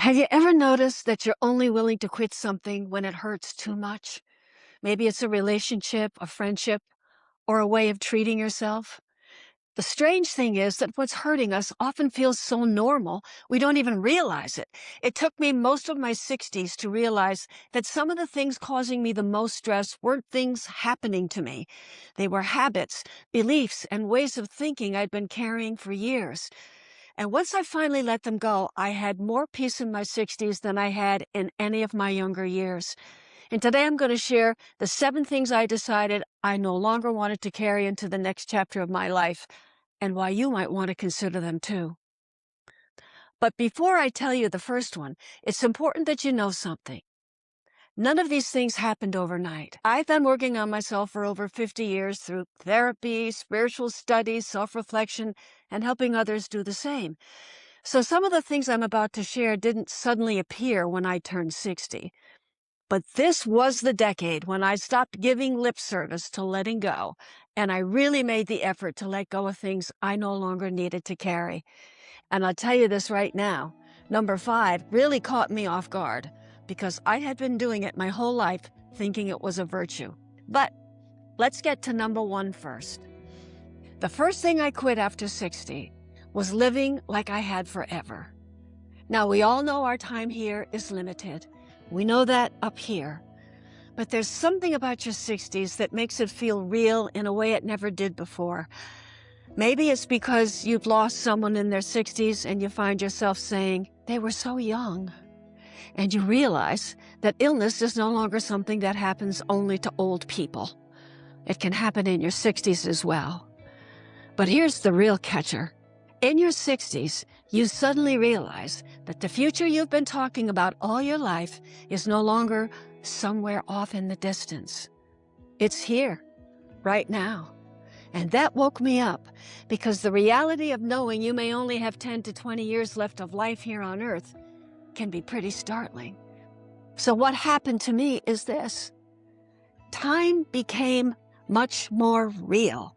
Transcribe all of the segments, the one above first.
Have you ever noticed that you're only willing to quit something when it hurts too much? Maybe it's a relationship, a friendship, or a way of treating yourself. The strange thing is that what's hurting us often feels so normal, we don't even realize it. It took me most of my 60s to realize that some of the things causing me the most stress weren't things happening to me. They were habits, beliefs, and ways of thinking I'd been carrying for years. And once I finally let them go, I had more peace in my 60s than I had in any of my younger years. And today I'm going to share the 7 things I decided I no longer wanted to carry into the next chapter of my life, and why you might want to consider them too. But before I tell you the first one, it's important that you know something. None of these things happened overnight. I've been working on myself for over 50 years through therapy, spiritual studies, self-reflection, and helping others do the same. So some of the things I'm about to share didn't suddenly appear when I turned 60. But this was the decade when I stopped giving lip service to letting go, and I really made the effort to let go of things I no longer needed to carry. And I'll tell you this right now, number 5 really caught me off guard because I had been doing it my whole life thinking it was a virtue. But let's get to number 1 first. The first thing I quit after 60 was living like I had forever. Now, we all know our time here is limited. We know that up here. But there's something about your 60s that makes it feel real in a way it never did before. Maybe it's because you've lost someone in their 60s and you find yourself saying, they were so young. And you realize that illness is no longer something that happens only to old people. It can happen in your 60s as well. But here's the real catcher. In your 60s, you suddenly realize that the future you've been talking about all your life is no longer somewhere off in the distance. It's here, right now. And that woke me up because the reality of knowing you may only have 10 to 20 years left of life here on Earth can be pretty startling. So what happened to me is this. Time became much more real.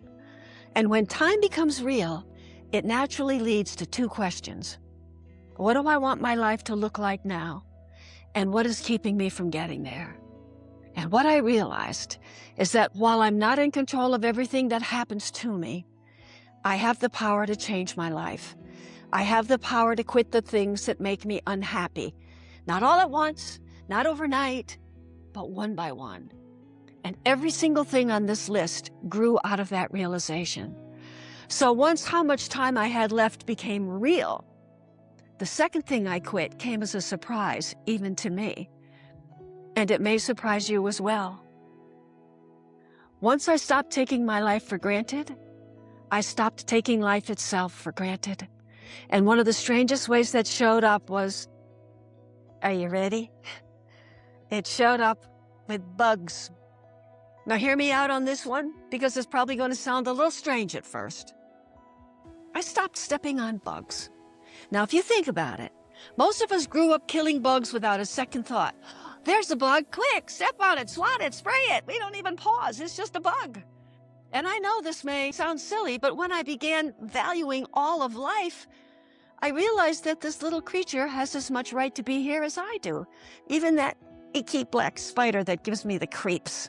And when time becomes real, it naturally leads to 2 questions. What do I want my life to look like now? And what is keeping me from getting there? And what I realized is that while I'm not in control of everything that happens to me, I have the power to change my life. I have the power to quit the things that make me unhappy. Not all at once, not overnight, but one by one. And every single thing on this list grew out of that realization. So once how much time I had left became real, the second thing I quit came as a surprise, even to me. And it may surprise you as well. Once I stopped taking my life for granted, I stopped taking life itself for granted. And one of the strangest ways that showed up was, are you ready? It showed up with bugs. Now hear me out on this one, because it's probably going to sound a little strange at first. I stopped stepping on bugs. Now, if you think about it, most of us grew up killing bugs without a second thought. There's a bug, quick, step on it, swat it, spray it. We don't even pause, it's just a bug. And I know this may sound silly, but when I began valuing all of life, I realized that this little creature has as much right to be here as I do. Even that icky black spider that gives me the creeps.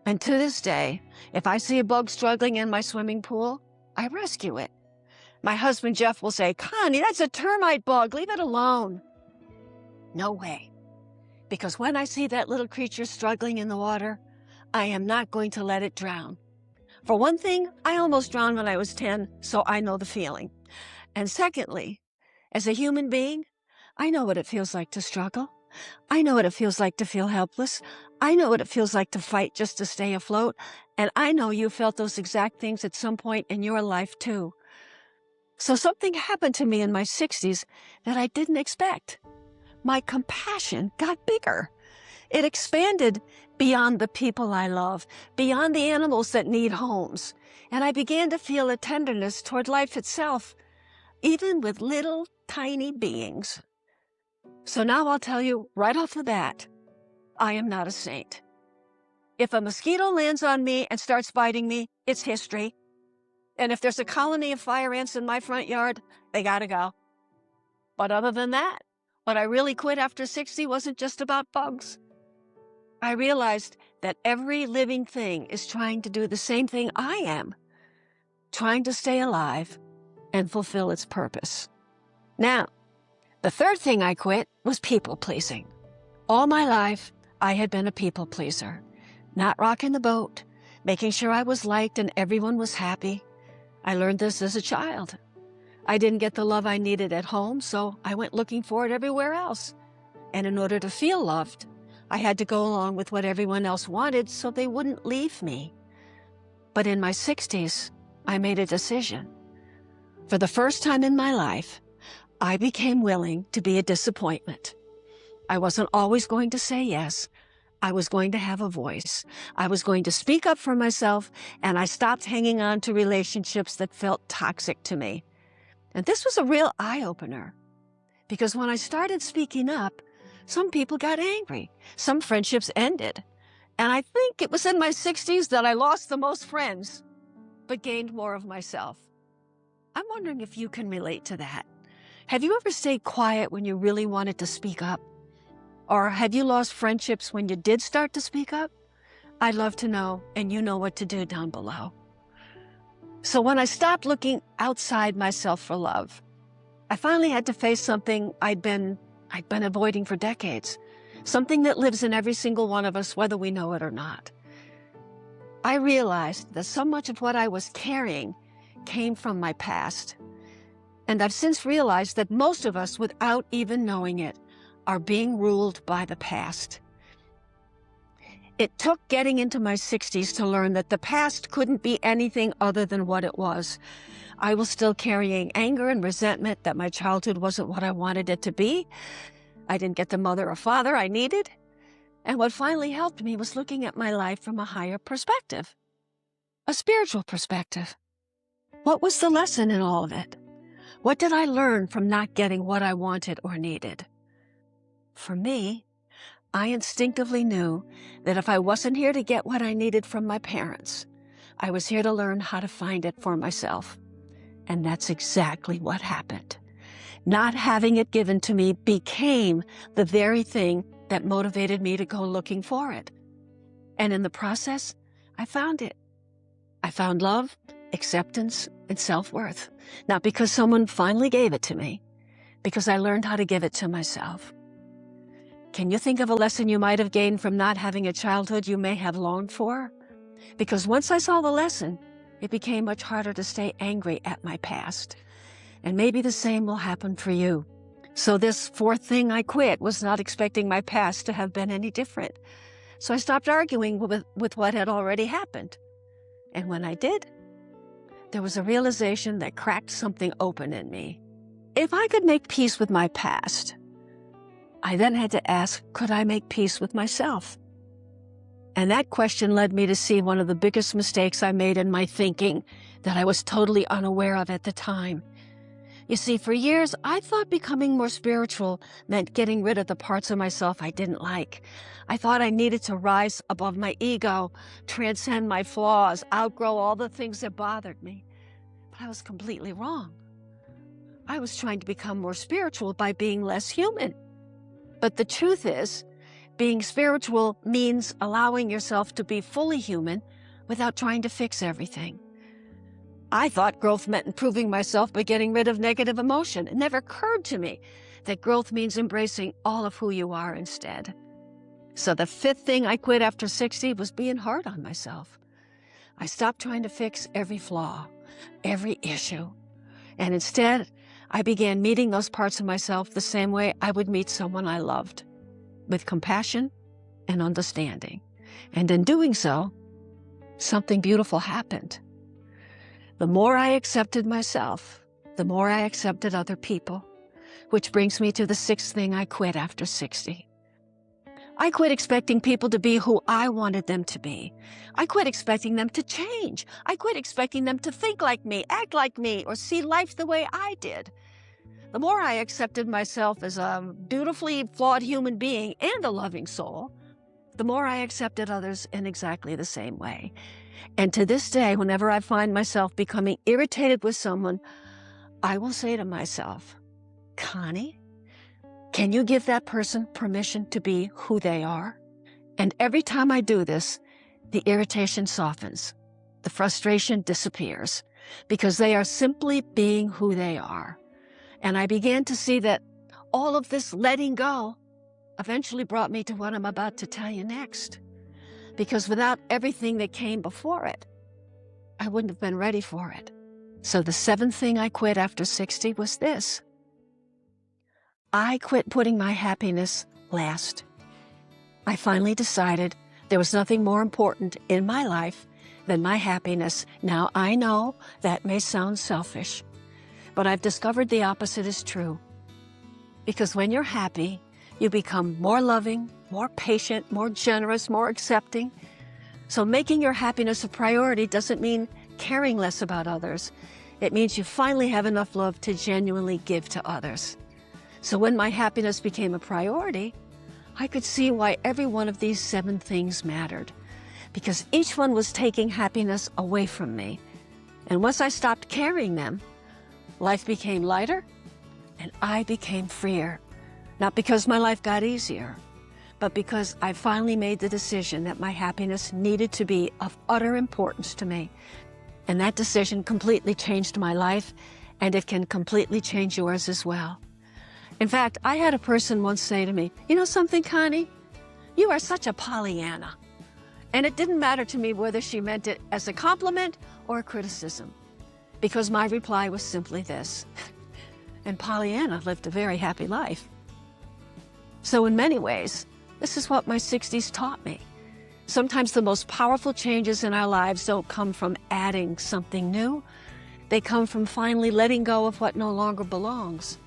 And to this day, if I see a bug struggling in my swimming pool, I rescue it. My husband, Jeff, will say, Connie, that's a termite bug. Leave it alone. No way. Because when I see that little creature struggling in the water, I am not going to let it drown. For one thing, I almost drowned when I was 10, so I know the feeling. And secondly, as a human being, I know what it feels like to struggle. I know what it feels like to feel helpless. I know what it feels like to fight just to stay afloat. And I know you felt those exact things at some point in your life too. So something happened to me in my 60s that I didn't expect. My compassion got bigger. It expanded beyond the people I love, beyond the animals that need homes. And I began to feel a tenderness toward life itself, even with little tiny beings. So now I'll tell you right off the bat, I am not a saint. If a mosquito lands on me and starts biting me, it's history. And if there's a colony of fire ants in my front yard, they gotta go. But other than that, What I really quit after 60 wasn't just about bugs. I realized that every living thing is trying to do the same thing I am, trying to stay alive and fulfill its purpose. Now, the third thing I quit was people pleasing. All my life, I had been a people pleaser, not rocking the boat, making sure I was liked and everyone was happy. I learned this as a child. I didn't get the love I needed at home, so I went looking for it everywhere else. And in order to feel loved, I had to go along with what everyone else wanted so they wouldn't leave me. But in my 60s, I made a decision. For the first time in my life, I became willing to be a disappointment. I wasn't always going to say yes. I was going to have a voice. I was going to speak up for myself, and I stopped hanging on to relationships that felt toxic to me. And this was a real eye-opener, because when I started speaking up, some people got angry. Some friendships ended. And I think it was in my 60s that I lost the most friends, but gained more of myself. I'm wondering if you can relate to that. Have you ever stayed quiet when you really wanted to speak up? Or have you lost friendships when you did start to speak up? I'd love to know, and you know what to do down below. So when I stopped looking outside myself for love, I finally had to face something I'd been avoiding for decades, something that lives in every single one of us, whether we know it or not. I realized that so much of what I was carrying came from my past. And I've since realized that most of us, without even knowing it, are being ruled by the past. It took getting into my 60s to learn that the past couldn't be anything other than what it was. I was still carrying anger and resentment that my childhood wasn't what I wanted it to be. I didn't get the mother or father I needed. And what finally helped me was looking at my life from a higher perspective, a spiritual perspective. What was the lesson in all of it? What did I learn from not getting what I wanted or needed? For me, I instinctively knew that if I wasn't here to get what I needed from my parents, I was here to learn how to find it for myself. And that's exactly what happened. Not having it given to me became the very thing that motivated me to go looking for it. And in the process, I found it. I found love, acceptance, and self-worth. Not because someone finally gave it to me, because I learned how to give it to myself. Can you think of a lesson you might have gained from not having a childhood you may have longed for? Because once I saw the lesson, it became much harder to stay angry at my past. And maybe the same will happen for you. So this fourth thing I quit was not expecting my past to have been any different. So I stopped arguing with what had already happened. And when I did, there was a realization that cracked something open in me. If I could make peace with my past, I then had to ask, could I make peace with myself? And that question led me to see one of the biggest mistakes I made in my thinking that I was totally unaware of at the time. You see, for years, I thought becoming more spiritual meant getting rid of the parts of myself I didn't like. I thought I needed to rise above my ego, transcend my flaws, outgrow all the things that bothered me. But I was completely wrong. I was trying to become more spiritual by being less human. But the truth is, being spiritual means allowing yourself to be fully human without trying to fix everything. I thought growth meant improving myself by getting rid of negative emotion. It never occurred to me that growth means embracing all of who you are instead. So the fifth thing I quit after 60 was being hard on myself. I stopped trying to fix every flaw, every issue. And instead, I began meeting those parts of myself the same way I would meet someone I loved, with compassion and understanding. And in doing so, something beautiful happened. The more I accepted myself, the more I accepted other people, which brings me to the sixth thing I quit after 60. I quit expecting people to be who I wanted them to be. I quit expecting them to change. I quit expecting them to think like me, act like me, or see life the way I did. The more I accepted myself as a beautifully flawed human being and a loving soul, the more I accepted others in exactly the same way. And to this day, whenever I find myself becoming irritated with someone, I will say to myself, Connie, Can you give that person permission to be who they are? And every time I do this, the irritation softens. The frustration disappears because they are simply being who they are. And I began to see that all of this letting go eventually brought me to what I'm about to tell you next. Because without everything that came before it, I wouldn't have been ready for it. So the seventh thing I quit after 60 was this. I quit putting my happiness last. I finally decided there was nothing more important in my life than my happiness. Now, I know that may sound selfish, but I've discovered the opposite is true. Because when you're happy, you become more loving, more patient, more generous, more accepting. So making your happiness a priority doesn't mean caring less about others. It means you finally have enough love to genuinely give to others. So when my happiness became a priority, I could see why every one of these 7 things mattered, because each one was taking happiness away from me. And once I stopped carrying them, life became lighter and I became freer. Not because my life got easier, but because I finally made the decision that my happiness needed to be of utter importance to me. And that decision completely changed my life, and it can completely change yours as well. In fact, I had a person once say to me, "You know something, Connie? You are such a Pollyanna." And it didn't matter to me whether she meant it as a compliment or a criticism, because my reply was simply this. And Pollyanna lived a very happy life. So in many ways, this is what my 60s taught me. Sometimes the most powerful changes in our lives don't come from adding something new. They come from finally letting go of what no longer belongs.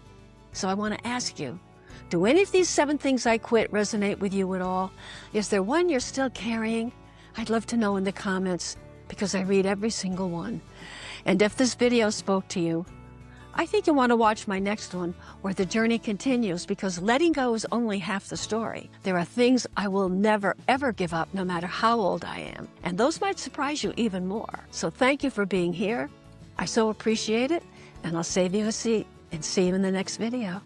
So I want to ask you, do any of these 7 things I quit resonate with you at all? Is there one you're still carrying? I'd love to know in the comments, because I read every single one. And if this video spoke to you, I think you'll want to watch my next one, where the journey continues, because letting go is only half the story. There are things I will never, ever give up, no matter how old I am. And those might surprise you even more. So thank you for being here. I so appreciate it, and I'll save you a seat and see you in the next video.